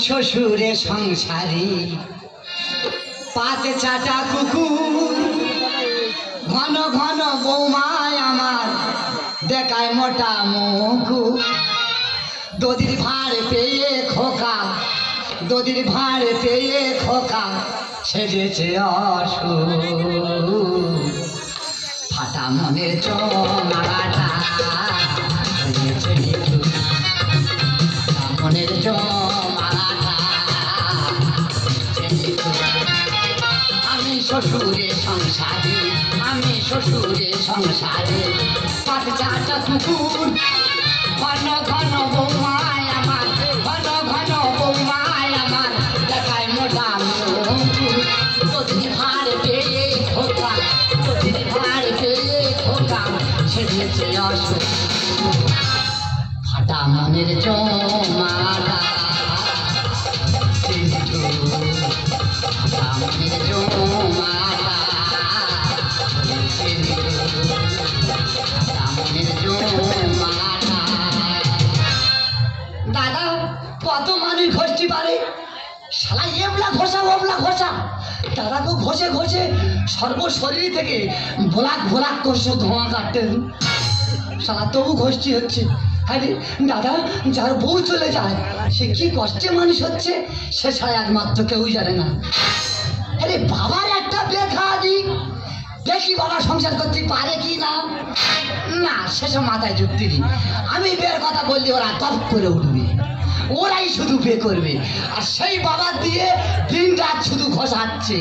শ্বশুরে সংসারী পাতে চাটা কুকুর ঘন ঘন বৌমায় আমার দেখায় মোটা মুকুর দদির ভাড় পেয়ে খোকা দদির ভাড় পেয়ে খোকা সেজেছে অসুর ফাটা মনের চমাটা হয়েছে নিঠুর ফাটা মনের চমাটা আমি শ্বশুরে সংসারে আমি শ্বশুরে সংসারে পাট চাটা কুকুর ঘন ঘন বৌমায় আমার ঘন ঘন বৌমায় আমার দেখায় মোটা মুকুর দদির ভাড় পেয়ে খোকা দদির ভাড় পেয়ে খোকা সেজেছে অসুর ফাটা মনের জমাটা ফাটা মনের জমাটা ফাটা মনের জমাটা দাদা কত মানুষ ঘষতে পারে শালা এবলা ঘষা ওবলা ঘষা দাদাকে ঘষে ঘষে সর্বশরীর থেকে ভোলাক ভোলাক করছে ধোঁয়া কাটতেন শালা তবু ঘষতে হচ্ছে। আরে দাদা যার বউ চলে যায় সে কি কষ্টে মানুষ হচ্ছে সে ছাড়া একমাত্র কেউ জানে না। আরে বাবার একটা দেখা দিক দেখি বাবা সংসার করতে পারে কি না না সেসব মাথায় যুক্তি দিই আমি বিয়ের কথা বললে ওরা তপ করে উঠবে ওরাই শুধু বিয়ে করবে আর সেই বাবা দিয়ে দিন রাত শুধু ঘষাচ্ছে।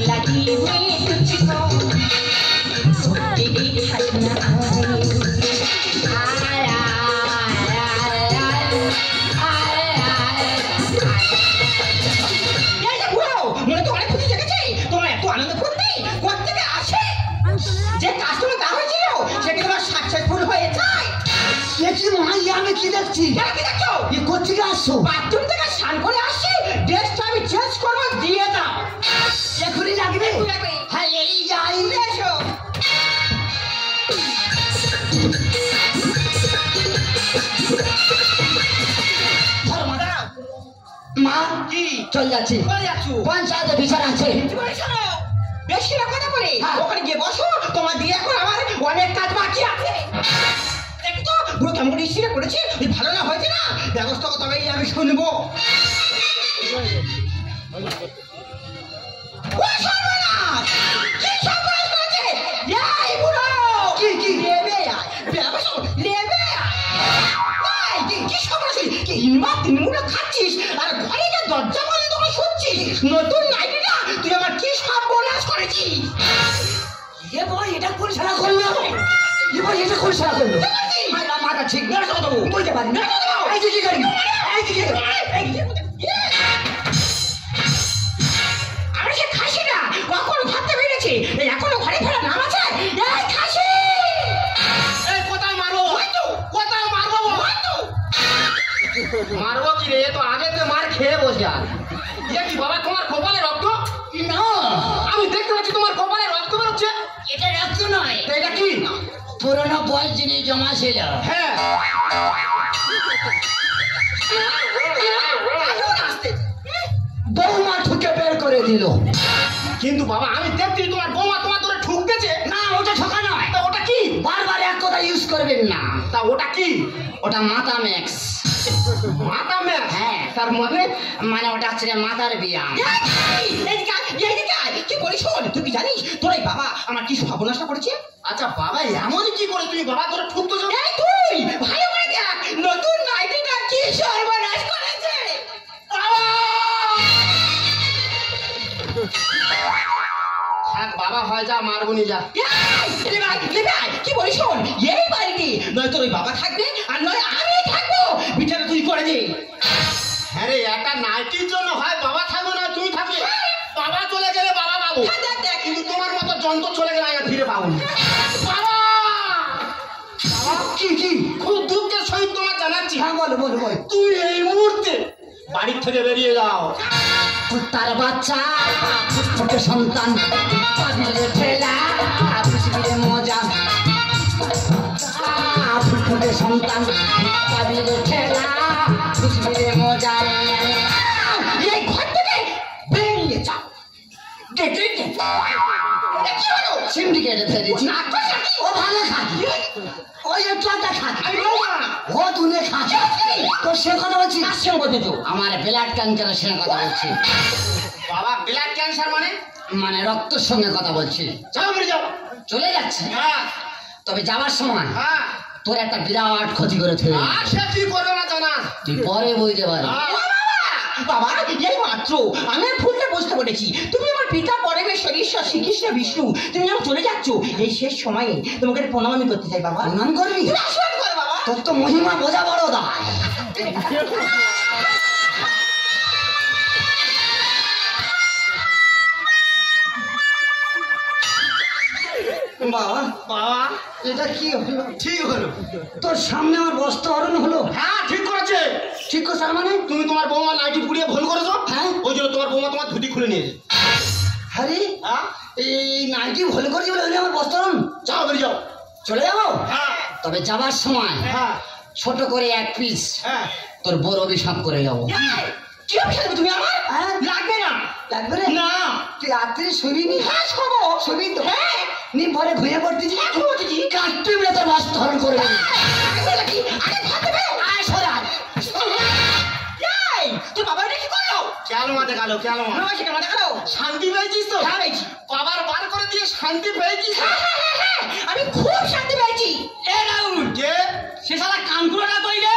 लगी मैं तुझको तेरी हटना আমি কি দেখছি কোথেকে আসছো বাথরুম থেকে স্নান করে আসছি ড্রেসটা আমি চেঞ্জ করবো দিয়ে দাও এখনই লাগবে হ্যাঁ এই যাই এসো মা কি চল যাচ্ছি পঞ্চায়েতে বিচার আছে বেশি না কথা বলে ওখানে গিয়ে বসো তোমার দিয়ে এখন আমার অনেক কাজ বাকি আছে দেখো পুরো কেমন ইস্তিরা করেছি ভালো না হয়েছে না ব্যবস্থা তবে আমি শুনবো খাচ্ছিস আর ঘরে যে দরজা বন্ধ করে শুচ্ছিস নতুন নাইটিটা তুই আমার কি সব বোনাস করেছিস এ বই এটা কোন সারা করলো এ বই এটা কোন সারা করলো মাথা ঠিক না তো বলতে পারি না এই যে গাড়ি এই যে আমি সে খাসি না কখন ভাবতে পেরেছি এখনো ঘরে ফেরা নাম আছে এই খাসি এই কোথায় মারবো কোথায় মারবো মারবো কি রে তো আগে তো মার খেয়ে বসে আর কি বাবা তোমার কপালে রক্ত না আমি দেখতে পাচ্ছি তোমার কপালে রক্ত বেরোচ্ছে এটা রক্ত নয় এটা কি পুরোনো বয়স জিনিস জমা ছিল হ্যাঁ বৌমা ঠুকে বের করে দিল কিন্তু বাবা আমি দেখছি তোমার বৌমা তোমার ধরে ঠুকতেছে না ওটা ঠকা নয় তা ওটা কি বারবার এক কথা ইউজ করবেন না তা ওটা কি ওটা মাথা ম্যাক্স মাথা ম্যাচ হ্যাঁ তার মানে মানে ওটা হচ্ছে মাথার ব্যায়াম কি বলিস তুই কি জানিস তোর এই বাবা আমার কি সর্বনাশটা করেছে আচ্ছা বাবা এমন কি করে তুমি বাবা ধরে ঠুকতেছো এই তুই ভালো করে দেখ নতুন নাইটিটা কি সর্বনাশ করেছে থাক বাবা হয় যা মারবনি যা কি বলিস এই বাড়িতে নয় তোর ওই বাবা থাকবে আর নয় আমি থাকবো বিচারে তুই করে দে হ্যাঁ রে একটা নাইটির জন্য হয় বাবা থাকবে না তুই থাকবে বাবা চলে গেলে বাবা পাবো কিন্তু তোমার মতো যন্ত্র চলে গেলে আমি ফিরে পাবো না বাবা কি কি খুব দুঃখের সহিত তোমার জানাচ্ছি। হ্যাঁ বলো বলো বলো। তুমি এই মুহূর্তে বাড়ির থেকে বেরিয়ে যাও। তার বাচ্চা ফুটফুটে সন্তান পাবিলে ঠেলা খুশিরে মজা ফুটফুটে সন্তান পাবিলে ঠেলা খুশিরে মজা এই ঘর থেকে বেরিয়ে যাও। সিন্ডিকেটে ফেলেছি ও ভালো খাচ্ছি ওই একটু আধা খাচ্ছি ও দুনে খাচ্ছি তো সে কথা বলছি আসছে বলতে তো আমার ব্লাড ক্যান্সারের সঙ্গে কথা বলছি বাবা ব্লাড ক্যান্সার মানে রক্তের সঙ্গে কথা বলছি যাও বেরিয়ে যাও। চলে যাচ্ছে হ্যাঁ তবে যাওয়ার সময় হ্যাঁ। তোর একটা বিরাট ক্ষতি করে ফেলে আর সে কি করবে না জানা। তুই পরে বুঝতে পারবি বাবা এই মাত্র আমি ভুলটা বুঝতে পেরেছি। তুমি আমার পিতা পরমেশ্বর ঈশ্বর শ্রীকৃষ্ণ বিষ্ণু, তুমি যখন চলে যাচ্ছ এই শেষ সময়ে তোমাকে প্রণাম আমি করতে চাই বাবা। প্রণাম করবি তুমি আশীর্বাদ করো বাবা। তোর তো মহিমা বোঝা বড় দা বাবা বাবা এটা কি হলো ঠিক হলো। তোর সামনে আমার বস্ত্র হরণ হলো হ্যাঁ ঠিক করেছে। ঠিক করছে মানে তুমি তোমার বৌমা নাইটি পুড়িয়ে ভুল করেছো। হ্যাঁ। ওই জন্য তোমার বৌমা তোমার ধুতি খুলে নিয়েছে। আরে হ্যাঁ এই নাইটি ভুল করেছি বলে আমার বস্ত্র হরণ যাও বেরিয়ে যাও। চলে যাবো হ্যাঁ তবে যাবার সময় হ্যাঁ ছোট করে এক পিস হ্যাঁ। তোর বড় অভিশাপ করে যাবো এই, কি অভিশাপ দেবে তুমি আমার? হ্যাঁ? লাগবে না। লাগবে রে না। তুই রাত্রে শুবি নি হ্যাঁ শোবো। শুবি তো হ্যাঁ। নি ভরে ঘুমিয়ে পড়তেছি হ্যাঁ, ঘুমোতেছি। কাটতে বলে তোর বস্ত্র হরণ করে দেবে আগে কি? আগে ভাত দেবে? আয় সরা এই, তোর বাবা এটা কি করলো? কেলো মাঠে গেল কেলো মা। না, সেটা মাথা খালো। শান্তি পেয়েছিস তো? হ্যাঁ, পেয়েছি। বাবার বার করে দিয়ে শান্তি পেয়েছিস? হ্যাঁ, হ্যাঁ, হ্যাঁ, হ্যাঁ, আমি খুব শান্তি পেয়েছি। এ রাউল কে? সে শালা কানকুড়োটা কই রে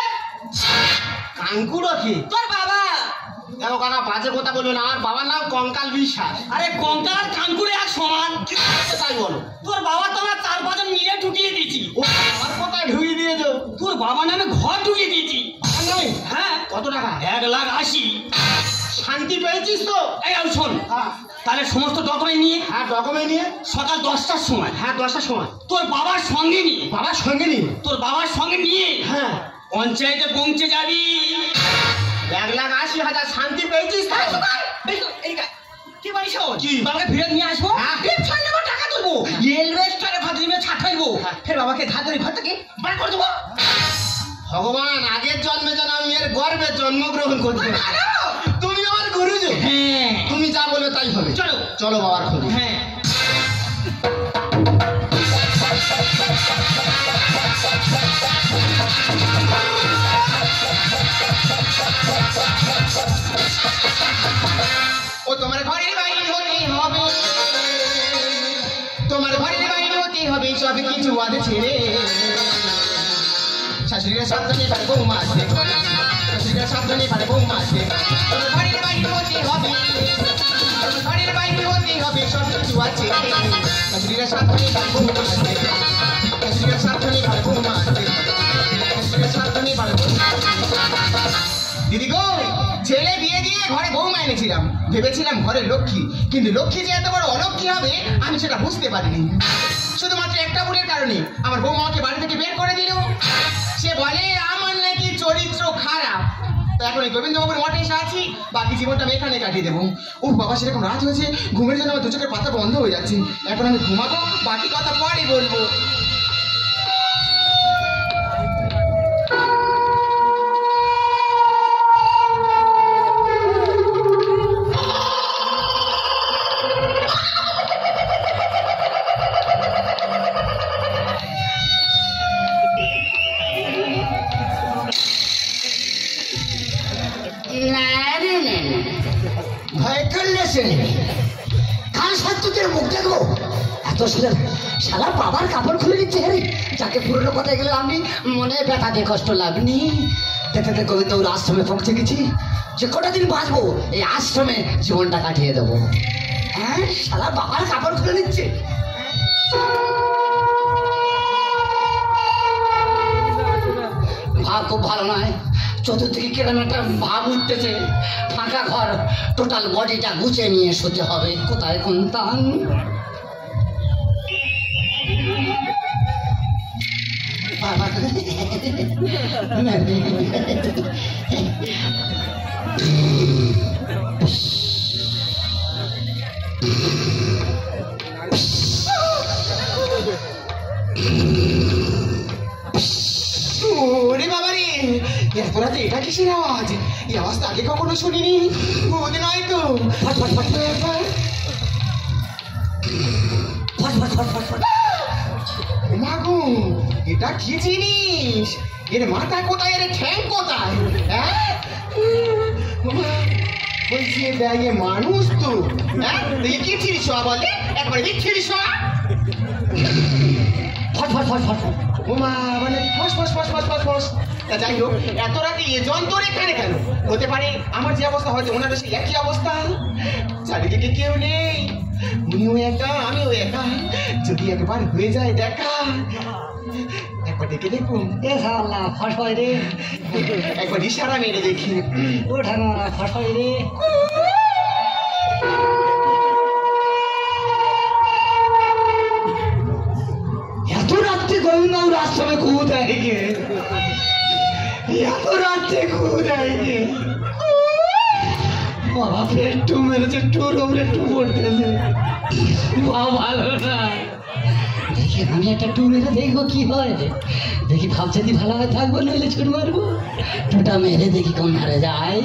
কাঙ্কুড়ো কি? তোর বাবা। দেখো কাকা বাজে কথা বলবে না। আমার বাবার নাম কঙ্কাল বিশ্বাস। আরে কঙ্কাল আর কানকুড়ে এক সমান কি হয়েছে তাই বলো। তোর বাবা তো আমরা 4-5 মিলে ঢুকিয়ে দিয়েছি ও আমার কোথায় ঢুকিয়ে দিয়েছো? তোর বাবা নামে ঘর ঢুকিয়ে দিয়েছি আমার নামে? হ্যাঁ কত টাকা? 1,80,000 শান্তি পেয়েছিস তো? এই আউ শোন হ্যাঁ তাহলে সমস্ত ডকুমেন্ট নিয়ে হ্যাঁ ডকুমেন্ট নিয়ে। সকাল 10টার সময় হ্যাঁ 10টার সময় তোর বাবার সঙ্গে নিয়ে বাবার সঙ্গে নিয়ে। তোর বাবার সঙ্গে নিয়ে হ্যাঁ পঞ্চায়েতে পৌঁছে যাবি 1,80,000 শান্তি পেয়েছিস তো? এই, সুকাল, এই তো, এইদিকে। কি বলিস শোন? কি? বাবাকে ফিরে নিয়ে আসবো। হ্যাঁ। ফিরে ছাড় নেবো, টাকা তুলবো। রেলওয়ে স্টেশনে ভাত নিয়ে ছাড় ফেলবো। হ্যাঁ। ফের বাবাকে ঘাট ধরে ঘর থেকে বার করে দেবো। ভগবান আগের জন্মে যেন আমি এর গর্বে জন্মগ্রহণ করতে পারি। আরো? তুমি আমার গুরুজ। হ্যাঁ। তুমি যা বলবে তাই হবে। চলো। চলো বাবার খোঁজে। হ্যাঁ। ও তোমার ঘরের বাইরে হতে হবে, তোমার ঘরের বাইরে হতে হবে সব কিছু আদে ছেড়ে। শাশুড়িরা সাবধানে পারে বৌমা আসবে, শাশুড়িরা সাবধানে পারে বৌমা আসবে। তোমার ঘরের বাইরে হতে হবে, তোমার ঘরের বাইরে হতে হবে সব কিছু আছে। শাশুড়িরা সাবধানে পারে বৌমা আসবে, শাশুড়িরা সাবধানে পারে বৌমা আসবে, শাশুড়িরা সাবধানে পারে বৌমা আসবে। দিদি গো, ছেলে বিয়ে দিয়ে ঘরে বৌমা এনেছিলাম, ভেবেছিলাম ঘরের লক্ষ্মী, কিন্তু লক্ষ্মী যে এত বড় অলক্ষ্মী হবে আমি সেটা বুঝতে পারিনি। শুধুমাত্র একটা ভুলের কারণে আমার বৌমা আমাকে বাড়ি থেকে বের করে দিল। সে বলে আমার নাকি চরিত্র খারাপ। তো এখন এই গোবিন্দবাবুর মঠে এসে আছি, বাকি জীবনটা আমি এখানে কাটিয়ে দেবো। ও বাবা, সেরকম রাত হয়েছে, ঘুমের জন্য আমার দু চোখের পাতা বন্ধ হয়ে যাচ্ছে। এখন আমি ঘুমাবো, বাকি কথা পরে বলবো। ভয় করলে সে কাল সাত্তুকের মুখ দেখবো এত শালা বাবার কাপড় খুলে নিচ্ছে হেরে যাকে পুরনো কথা গেলে আমি মনে ব্যথা দিয়ে কষ্ট লাগনি। দেখতে গোবিন্দপুর আশ্রমে পৌঁছে গেছি, যে কটা দিন বাঁচবো এই আশ্রমে জীবনটা কাটিয়ে দেবো। হ্যাঁ, শালা বাবার কাপড় খুলে নিচ্ছে। ভাব খুব ভালো নয়, চতুর্দিকে কিরম একটা ভাব উঠতেছে। ফাঁকা ঘর, টোটাল বডিটা গুছিয়ে নিয়ে শুতে হবে। কোথায় কোন তান? ওরে বাবা রে, এত রাতে এটা কিসের আওয়াজ? এই আওয়াজ তো আগে কখনো শুনিনি। ভূত নয় তো? ফট ফট ফট ফট ফট ফট ফট ফট ফট। মাগো, এটা কি জিনিস? এর মাথা কোথায়, এর ঠ্যাং কোথায়? হ্যাঁ বলছি ব্যাগে মানুষ তো। হ্যাঁ কি ছিড়িস বলে, একবারে ছিড়িস। ফট ফট ফট ফট ফট। ওমা, মানে ফস ফস ফস ফস ফস ফস। তা যাই হোক, এত রাতে এ যন্ত্র এখানে কেন? হতে পারে আমার যে অবস্থা, হয়তো ওনারও সেই একই অবস্থা। চারিদিকে কেউ নেই, উনিও একা, আমিও একা। যদি একবার হয়ে যায় দেখা, একবার ডেকে দেখুন। এ শালা ফট হয় রে, একবার ইশারা মেরে দেখি। ও ঠাকুমা ফট হয় রে। এত রাত্রে গোবিন্দবাবুর আশ্রমে খুদ আইগে, এত রাত্রে খুদ আইগে। বাবা ফের টু মেরেছে, টুর ওপরে টু পড়তেছে। বাবা ভালো না, দেখি আমি একটা টু মেরে দেখবো কি হয়। দেখি ভাব যদি ভালো হয় থাকবো, নইলে ছুট মারবো। টুটা মেরে দেখি কোন ধারে যাই।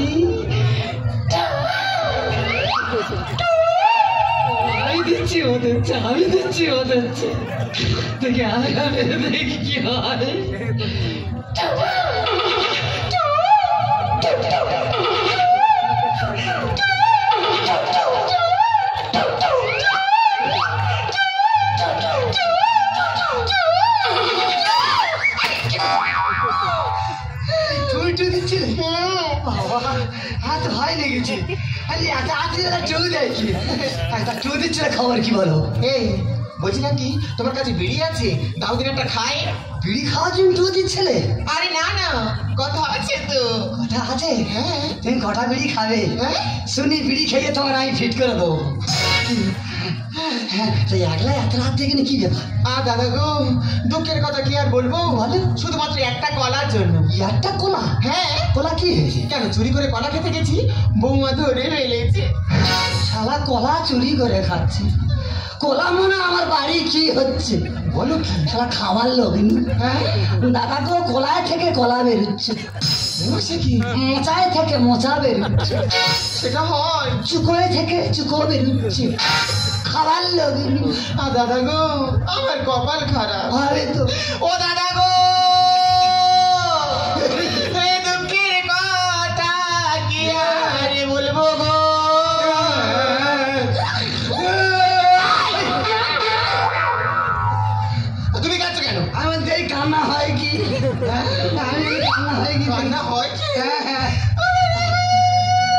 আমি দিচ্ছি ও দিচ্ছে, আমি দিচ্ছি ও দিচ্ছে। দেখি আলগা মেরে দেখি কি হয়। তুমি টু দিচ্ছিলে? বাবা হাত ভয় লেগেছে। আরে এত হাতে টু দেয় কি? টু দিচ্ছিল, খবর কি বলো? এই বলছিলাম কি, তোমার কাছে বিড়ি আছে? দাও দিন একটা খাই। বিড়ি খাওয়ার জন্য টু দিচ্ছিলে? আরে না না, কথা আছে তো। কথা আছে? হ্যাঁ। তুমি কটা বিড়ি খাবে? হ্যাঁ? শুনি বিড়ি খেয়ে তোমার আমি ফিট করে দেবো। হ্যাঁ, তো একলা এত রাত থেকে কি ব্যাপার? দাদা গো, দুঃখের কথা কি আর বলবো, বলো। শুধুমাত্র একটা কলার জন্য। একটা কোলা? হ্যাঁ। কোলা কি হয়েছে? কেন, চুরি করে কলা খেতে গেছি, বৌমা ধরে ফেলেছে। শালা কলা চুরি করে খাচ্ছে। কোলা মনে আমার বাড়ি কি হচ্ছে? বলো কি? শালা খাবার লোক। হ্যাঁ, দাদা তো কোলায় থেকে কলা বেরোচ্ছে, সে কি? মোচায় থেকে মোচা বেরোচ্ছে, সেটা হয়। চুকোয় থেকে চুকো বেরোচ্ছে। খাবার লোক। দাদা গো, আমার কপাল খারাপ। হবে তো। ও দাদা গো, এই দুঃখের কথা কি আর বলবো গো। তুমি কাঁদছো কেন? আমার এই কান্না হয় কি? আমি কান্না হয় কি? কান্না হয় কি? হ্যাঁ হ্যাঁ।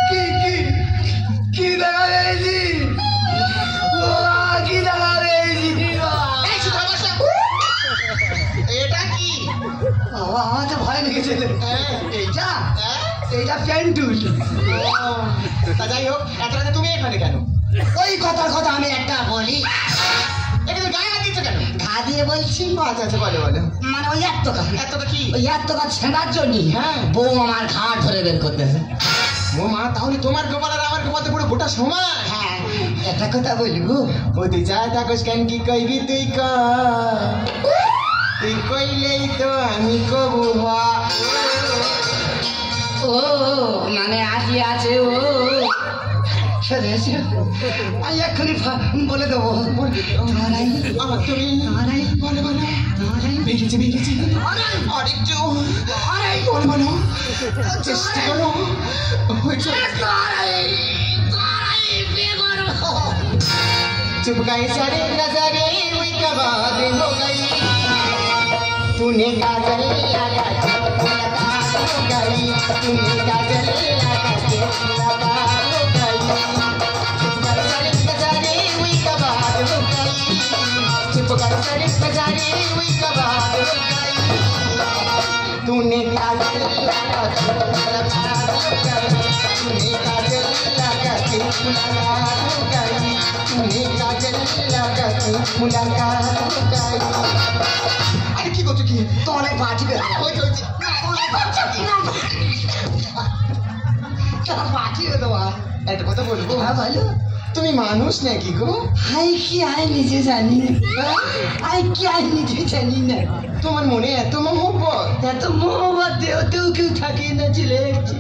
কি কি কি দেখা পেয়েছি? কি দেখা পেয়েছি? এই শুধু বসো। এটা কি? বাবা, আমার তো ভয় লেগেছে। হ্যাঁ, এইটা হ্যাঁ? এইটা প্যান্টুল। তা যাই হোক, এত রাতে তুমি এখানে কেন? ওই কথার কথা আমি একটা বলি। এটা তুমি গায়ে হাত দিচ্ছ কেন? ঘা দিয়ে বলছি, আচ্ছা আচ্ছা, বলো বলো। মানে ওই এতটা এতটা কি? ওই এতটা ছেঁড়ার জন্য হ্যাঁ। বউ আমার ঘাট ধরে বের করতেছে। ও মা, তাহলে তোমার কপাল আর আমার কপাল তো পুরো গোটা সমান। হ্যাঁ, একটা কথা বলবো। ও তুই যা থাকস কেন, কি কইবি তুই ক, তুই কইলেই তো আমি কবু হওয়া। ও মানে আসি আছে ও আমি এক্ষুনি বলে দেবো। আমার তুমি বলো বলো। বেরিয়েছে বেরিয়েছে, আরেকটু বলো বলো, চেষ্টা করো। হয়েছে। चुप गए सारे नजारे, हुई कबाद हो गई, तूने काजल लगा के मुलाकात हो गई, तूने काजल लगा के मुलाकात हो गई। चुप गए सारे नजारे, हुई कबाद हो गई, चुप गए सारे नजारे, हुई कबाद हो गई, तूने काजल लगा के मुलाकात हो गई, तूने काजल लगा के मुलाकात हो गई, तूने काजल लगा के मुलाकात हो गई। अरे की করছো কি তো অনেক বাঁচবে হয়েছে হয়েছে বাঁচিয়ে দেওয়া একটা কথা বলবো হ্যাঁ ভালো তুমি মানুষ নাকি গো আই কি আই নিজে জানি না আই কি আই নিজে জানি না তোমার মনে এত মহব্বত এত মোহব্বত দেওতেও কেউ থাকে না চলে যাচ্ছি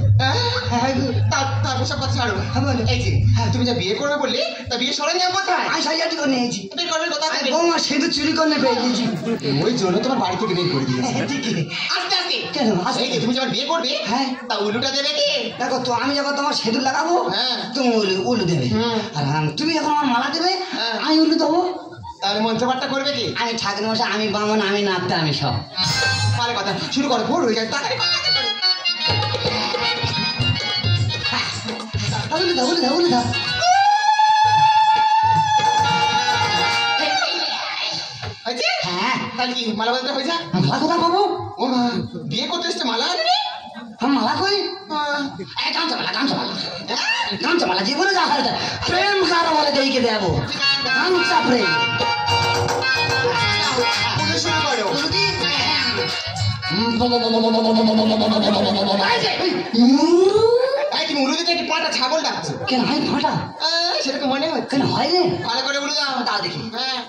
হ্যাঁ গো তারপর সব কথা ছাড়ো হ্যাঁ বলো এই যে তুমি যা বিয়ে করবে বললে তা বিয়ে সরঞ্জাম কোথায় আমি সাজাটি করে নিয়েছি বের করবে কথা আছে বৌমা সেতু চুরি করে পেয়ে গেছি ওই জন্য তোমার বাড়ি থেকে বের করে দিয়েছে ঠিকই আস্তে আস্তে কেন এই যে তুমি যখন বিয়ে করবে হ্যাঁ তা উলুটা দেবে কি দেখো তো আমি যখন তোমার সেতু লাগাবো হ্যাঁ। তুমি উলু দেবে হুম। আর তুমি যখন আমার মালা দেবে হ্যাঁ। আমি উলু দেবো তাহলে মঞ্চপাটটা করবে কি আমি ঠাকুর মশাই আমি বামন আমি নাচতে আমি সব পারে কথা শুরু করো ভোর হয়ে যায় তাড়াতাড়ি উলু দাও উলু দাও উলু দাও হয়েছে হ্যাঁ তাহলে কি মালা বাজাতে হয়ে যায় মালা কোথায় পাবো ও মা বিয়ে করতে এসছে মালা আনবি আমি মালা কই গামছা মালা জীবনে যা হয় প্রেম কারো বলে দেইকে দেবো গামছা প্রেম পুজো শুরু করো এই তুমি উলু দিতে একটি পাটা ছাগল ডাকছো কেন হয় ফাটা সেরকম মনে হচ্ছে কেন হয় রে ভালো করে উলু দাও তা দেখি হ্যাঁ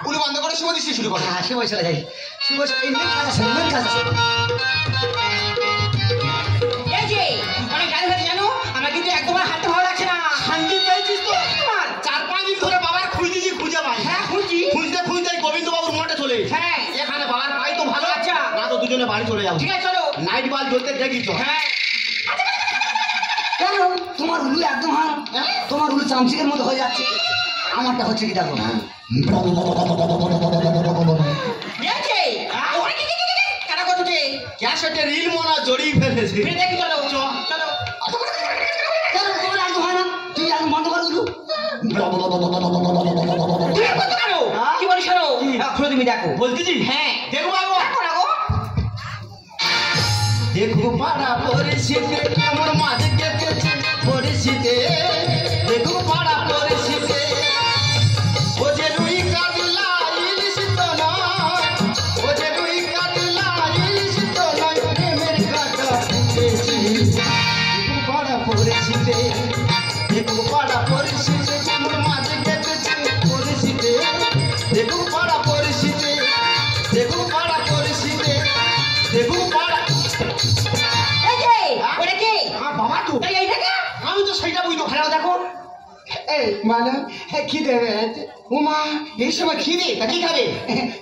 উলু বন্ধ করে শুভ দৃষ্টি শুরু করো হ্যাঁ শুভ চলে যাই শুভ এই মেন কাজ আছে মেন কাজ আছে এই যে অনেক গাড়ি হয়েছে জানো আমার কিন্তু একদম হাতে ভালো লাগছে না শান্তি পেয়েছিস তো তোমার 4-5 দিন ধরে বাবার খুঁজেছি খুঁজে পাই হ্যাঁ খুঁজি খুঁজতে খুঁজতে গোবিন্দ বাবুর মাঠে চলে হ্যাঁ এখানে বাবার পাই তো ভালো আচ্ছা। না তো দুজনে বাড়ি চলে যাবো ঠিক আছে চলো নাইট বাল জ্বলতে দেখিছ হ্যাঁ কেন তোমার উলু একদম হ্যাঁ তোমার উলু চামচিকের মতো হয়ে যাচ্ছে আমারটা হচ্ছে কি দেখো এই যে কারা করছে ক্যাসেটে রিল মনা জড়িয়ে ফেলেছে ফিরে দেখি চলো চলো কেন তোমার একদম হয় না তুমি একদম বন্ধ করে উলু তুমি কত কারো কি বলি শোনো খুলে তুমি দেখো বলতেছি হ্যাঁ দেখো বাবু দেখো না গো দেখো পাড়া পরিস্থিতি আমার মাঝে কেটেছে পরিস্থিতি দেখো পাড়া পরিস্থিতি ও যে রুই কাটলা ইলিশ তো নয় ও যে রুই কাটলা ইলিশ তো নয় প্রেমের কাটা ফুটেছি দেখো পাড়া পরিস্থিতি দেখো পাড়া পরিস্থিতি আমার মাঝে কেটেছে পরিস্থিতি দেখো পাড়া পরিস্থিতি দেখো পাড়া পরিস্থিতি দেখো পাড়া এই যে ওটা কি বাবা তো এই এইটাকে আমি তো সেইটা বুঝতে ভালো দেখো এই মালা খিদে পেয়েছে উমা এই সময় খিদে তা কি খাবে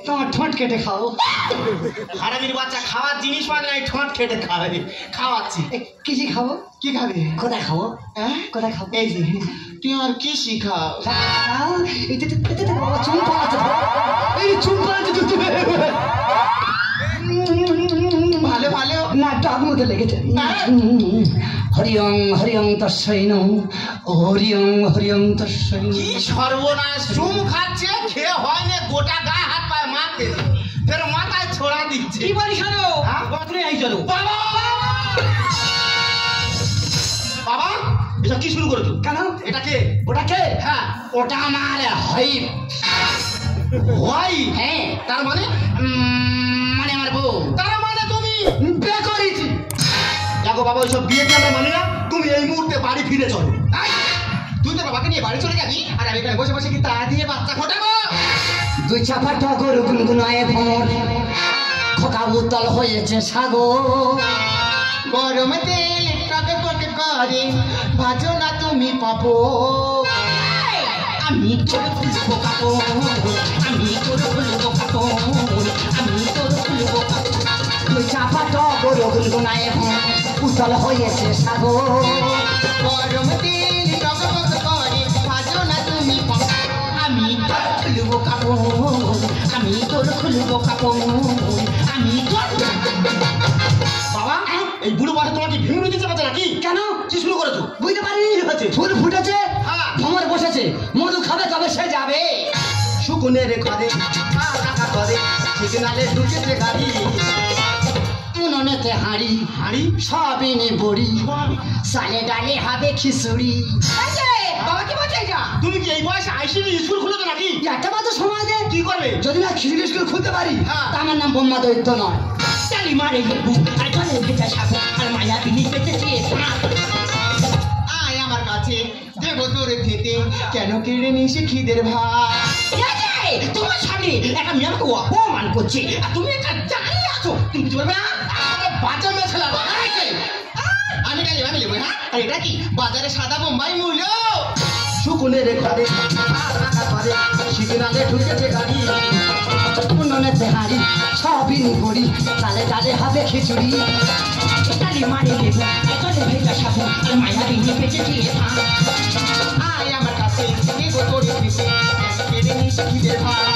তোমার ঠোঁট কেটে খাও হারামির বাচ্চা খাওয়ার জিনিস মানে নাই ঠোঁট খেটে খাবে খাওয়াচ্ছি কিছু খাবো কি খাবে কোথায় খাবো হ্যাঁ কোথায় খাবো এই যে তুই আর কি শিখাও বাবা চুল পালাচ্ছে এই চুল পালাচ্ছে ভালো ভালো না টাক মধ্যে লেগেছে হরিয়ং হরিয়ং তস্যৈ নমঃ হরিয়ং হরিয়ং তস্যৈ কি সর্বনাশ চুম খাচ্ছে খেয়ে হয় না গোটা গায়ে হাত পায়ে মারতে ফের মাথায় ছোড়া দিচ্ছে কি বলি শোনো তুমি এই চলো বাবা বাবা এটা কি শুরু করেছো কেন এটা কে ওটা কে হ্যাঁ ওটা আমার হাইপ ওয়াই হ্যাঁ তার মানে মানে আমার বউ তার মানে তুমি বিয়ে করেছি দেখো বাবা ওইসব বিয়েকে আমরা মানি না তুমি এই মুহূর্তে বাড়ি ফিরে চলো আই, তুই তো বাবাকে নিয়ে বাড়ি চলে যাবি আর আমি এখানে বসে বসে কি তা দিয়ে বাচ্চা ফোটাবো দুই চাপা টগর গুনগুনায় ভ্রমর খোকা উতল হয়েছে সাগর গরম তেল টকবক করে ভাজো না তুমি পাবো আমি তোর খুলবো কাপড় আমি তোর খুলবো কাপড় আমি তোর খুলবো কাপড় দুই চাপা টগর গুনগুনায় ভ্রমর উতল হয়েছে সাগর গরম তেল টকবক করে ভাজো না তুমি পাবো আমি তোর খুলবো কাপড় আমি তোর খুলবো কাপড় আমি তোর বাবা এই বুড়ো বয়সে তোমার কি ভিমরু দিতে পারছে নাকি কেন কি শুরু করেছো বুঝতে পারিনি হচ্ছে ফুল ফুটেছে হ্যাঁ। ভ্রমর বসেছে মধু খাবে তবে সে যাবে শুকুনের ঘরে কাকা করে সিগনালে ঢুকেছে গাড়ি মন উনুনেতে হাঁড়ি হাঁড়ি সবিনে বড়ি সালে ডালে হবে খিচুড়ি। বাবা কি বলছে এটা? তুমি কি এই বয়সে আইসিডি স্কুল খুলেছো নাকি? একটা মাত্র সময় দে, কি করবে? যদি না খিচুড়ি স্কুল খুলতে পারি হ্যাঁ। তা আমার নাম বোম্মা দৈত্য নয়। তালি মারে লেবু আর জলে ভেজা সাবু আর মায়া বিনি পেতেছে আয় আমার কাছে দেবো তোর খেতে, কেন কেড়ে নিস খিদের ভাত। তোমার সামনে একটা মেয়ে আমাকে অপমান করছে আর তুমি একটা জানিয়ে আছো, তুমি কিছু বলবে না? বাচ্চা মেয়ে ছেলে আমি কালি আমি নেবো। হ্যাঁ আর এটা কি বাজারে সাদা বোম্বাই মূল্য? শুকুনের ঘরে সিগনালে ঢুকেছে গাড়ি উনুনেতে হাঁড়ি সবিনে বড়ি সালে ডালে হবে খিচুড়ি। তালি মারে লেবু আর জলে ভেজা সাবু আর মায়া বিনি পেতেছে আয় আমার কাছে দেবো তোর খেতে, কেন কেড়ে নিস খিদের ভাত।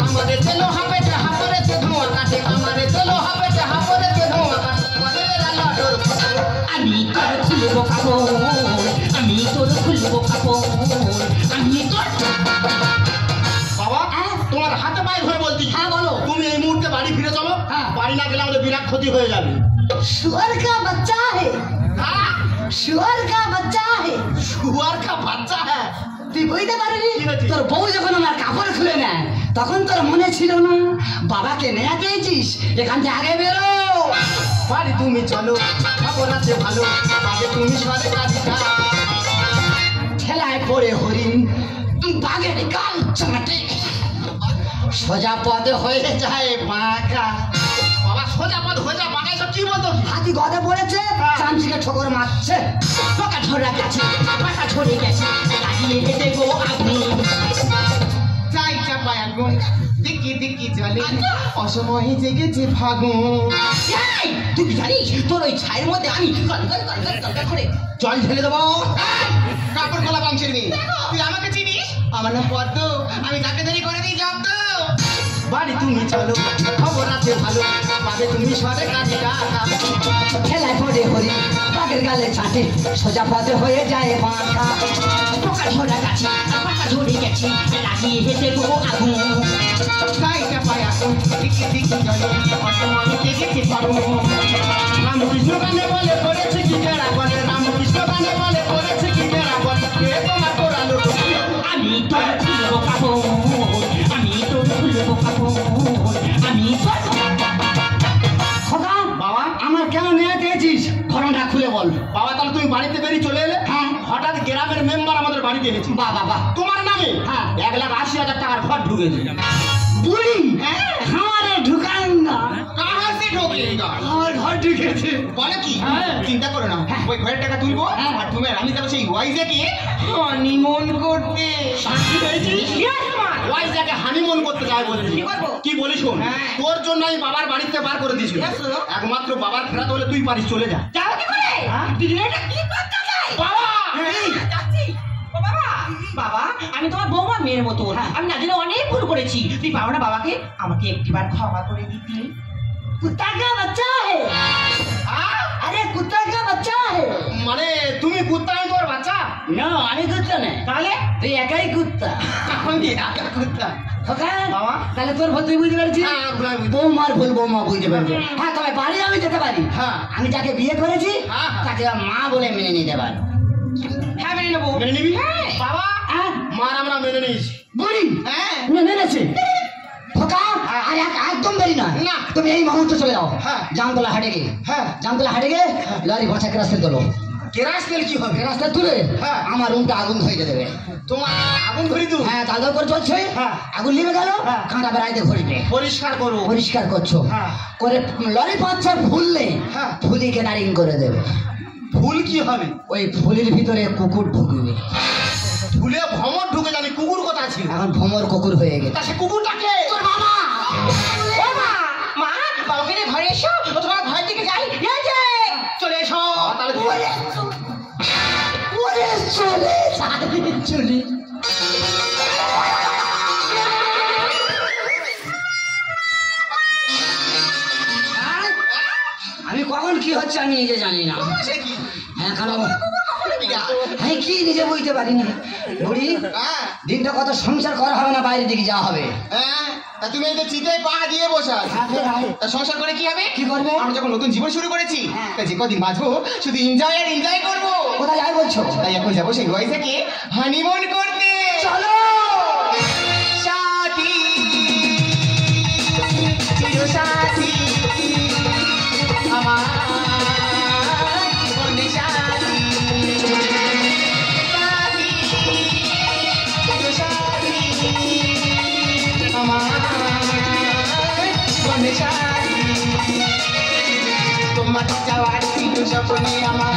আমাদের তেলো হাপেতে হাপড়েতে ধোঁয়া কাটে, আমাদের তেলো হাপেতে হাপড়েতে ধোঁয়া কাটে, বনের আলো ডোর ফাটে। আমি তোর খুলবো কাপড়, আমি তোর খুলবো কাপড়, আমি তোর বাবা তোমার হাতে পায়ে ধরে বলছি, হ্যাঁ বলো। তুমি এই মুহূর্তে বাড়ি ফিরে চলো। হ্যাঁ। বাড়ি না গেলে আমাদের বিরাট ক্ষতি হয়ে যাবে। শুয়ার কা বাচ্চা হে, শুয়ার কা বাচ্চা হে। শুয়ার কা বাচ্চা হ্যাঁ তুই বুঝতে পারবি কি হয়েছে? তোর বউ যখন আমার কাপড় খুলে নেয় তখন তোর মনে ছিল না বাবাকে নেয়া পেয়েছিস, এখান থেকে আগে বেরো। বাড়ি তুমি চলো, খবর আছে ভালো, আগে তুমি সরকারি কাজ। ঠেলায় পড়ে হরিণ বাঘের গাল চাটে, সোজা পদে হয়ে যায় বাঁকা। বাবা সোজা পথ হয়ে যা, বাগাই সব কি বলতো? হাতি গদে পড়েছে চামচিকে ঠোকর মারছে। পোকা ঝরা গেছে পাতা ঝরে গেছে লাগিয়ে হেঁটে গো আপনি চাই চাপায় আগুন, দিকি দিকি জলে, অসময়ে জেগেছে ফাগুন। এই, তুই কি জানিস তোর ওই ছায়ের মধ্যে আমি গলগল গলগল গলগল করে জল ঢেলে দেবো। কাপড় খোলা বংশের মেয়ে, তুই আমাকে চিনিস? আমার নাম পদ্ম, আমি তাকে দেরি করে দিই জব্দ। বাড়ি তুমি চলো, খবর আছে ভালো, পাবে তুমি সরকারি কাজ। ঠেলায় পড়ে হরিণ বাঘের গালে ছাটে, সোজা পদে হয়ে যায় বাঁকা। পোকা ঝরা গেছে পাতা ঝরে গেছে লাগিয়ে হেঁটে গো আগুন চাই চাপায় আগুন, দিকি দিকি জলে, অসময়ে জেগেছে ফাগুন। রামকৃষ্ণ গানে বলে করেছে কি বেড়া বলে, রামকৃষ্ণ গানে বলে করেছে কি বেড়া বলে, কে তোমার কোরালো আমি তোর খুলবো কাপড়, আমি তোর খুলবো কাপড়, আমি তোর খোকা বাবা আমার কেন নেয়া পেয়েছিস ঘটনাটা খুলে বল। বাবা তাহলে তুমি বাড়িতে বেরিয়ে চলে এলে, হ্যাঁ। হঠাৎ গ্রামের মেম্বার আমাদের বাড়িতে এনেছে বাহ বাবা তোমার নামে হ্যাঁ। 1,80,000 টাকার ঘর ঢুকেছে। বুড়ি হ্যাঁ। আমারে ঢুকান না, কাহা সে ঢোকেগা? আমার ঘর ঢুকেছে। বলে কি? হ্যাঁ। চিন্তা করো না, হ্যাঁ। ওই ঘরের টাকা তুলবো হ্যাঁ। আর তুমি আর আমি যাবো সেই ওয়াইজাকে হানিমুন করতে। শান্তি হয়েছি? ওয়াইজাকে হানিমুন করতে যাই বলেছি। কি করবো? কি বলি শোন, হ্যাঁ। তোর জন্য আমি বাবার বাড়িতে বার করে দিয়েছি। Yes, sir. একমাত্র বাবার ফেরাতে হলে তুই পারিস, চলে যা। যাও কি করে হ্যাঁ? বিজনেসটা কি করতে চাই বাবা এই, যাচ্ছি। ও বাবা বাবা আমি তোমার বৌমা মেয়ের মতো, আমি না জেনে অনেক ভুল করেছি, তুই পারো না বাবাকে আমাকে একটিবার ক্ষমা করে দিতে? कुत्ता का बच्चा है, अरे कुत्ता का बच्चा है। মানে তুমি কুত্তা, আমি তোর বাচ্চা? না আমি কুত্তা না, তাহলে তুই একাই কুত্তা। আমি একা কুত্তা। খোকা বাবা। তাহলে তোর ভুল তুই বুঝতে পারছিস, হ্যাঁ, আমি- বৌমার ভুল বৌমা বুঝতে পারবে। হ্যাঁ তবে বাড়ি আমি যেতে পারি। হ্যাঁ। আমি যাকে বিয়ে করেছি হ্যাঁ, হ্যাঁ। তাকে মা বলে মেনে নিতে পারি। হ্যাঁ মেনে নেবো। মেনে নিবি? হ্যাঁ। বাবা হ্যাঁ মার আমরা মেনে নিয়েছি। বুড়ি হ্যাঁ মেনেছে খোকা আর একদম দেরি নয়, না। তুমি এই মুহূর্তে চলে যাও। হ্যাঁ। জামতলা হাটে গিয়ে, হ্যাঁ। জামতলা হাটে গিয়ে লরি ভরসা রাস্তায় তোলো, কেরাস তেল কি হবে? রাস্তায় তুলে হ্যাঁ। আমার রুমটা আগুন ধরে দেবে। তোমার আগুন ধরি তুই? হ্যাঁ দাদা করে চলছে, হ্যাঁ। আগুন নিভে গেল, হ্যাঁ। কাঁটা বেড়াইতে ঘুরবে, পরিষ্কার করো। পরিষ্কার করছো হ্যাঁ। করে লরি পাঁচটা ফুললে হ্যাঁ। ফুলিকে নারিং করে দেবে। ফুল কি হবে? ওই ফুলের ভিতরে কুকুর ঢুকবে। ফুলে ভ্রমর ঢুকে জানি, কুকুর কথা ছিল। এখন ভ্রমর কুকুর হয়ে গেছে। তা সে কুকুরটাকে তোর বাবা ও মা মা বাবাকে নিয়ে ঘরে এসো, ও তোমার ঘরের দিকে যাই এই যে চলে এসো। তাহলে ওরে চলে চলে আমি কখন কি হচ্ছে আমি নিজে জানি না। সে কি? হ্যাঁ কেন বিঘা। আমি কি নিজে বুঝতে পারিনি। বুড়ি হ্যাঁ দিনটা কত সংসার করা হবে না, বাইরের দিকে যাওয়া হবে। হ্যাঁ তা তুমি এই তো চিতায় পা দিয়ে বসা তা সংসার করে কি হবে? কি করবে? আমরা যখন নতুন জীবন শুরু করেছি হ্যাঁ। তা যে কদিন বাঁচবো শুধু এনজয় আর এনজয় করবো। কোথায় যাই বলছো? তাই এখন যাবো সেই ওয়াইজাকে হানিমুন করতে। চলো। সাথী চিরসাথী আমার জীবনে সাথী সাথী চিরসাথী আমার জীবনে সাথী তোমার যাওয়ার ছিল স্বপ্নে আমার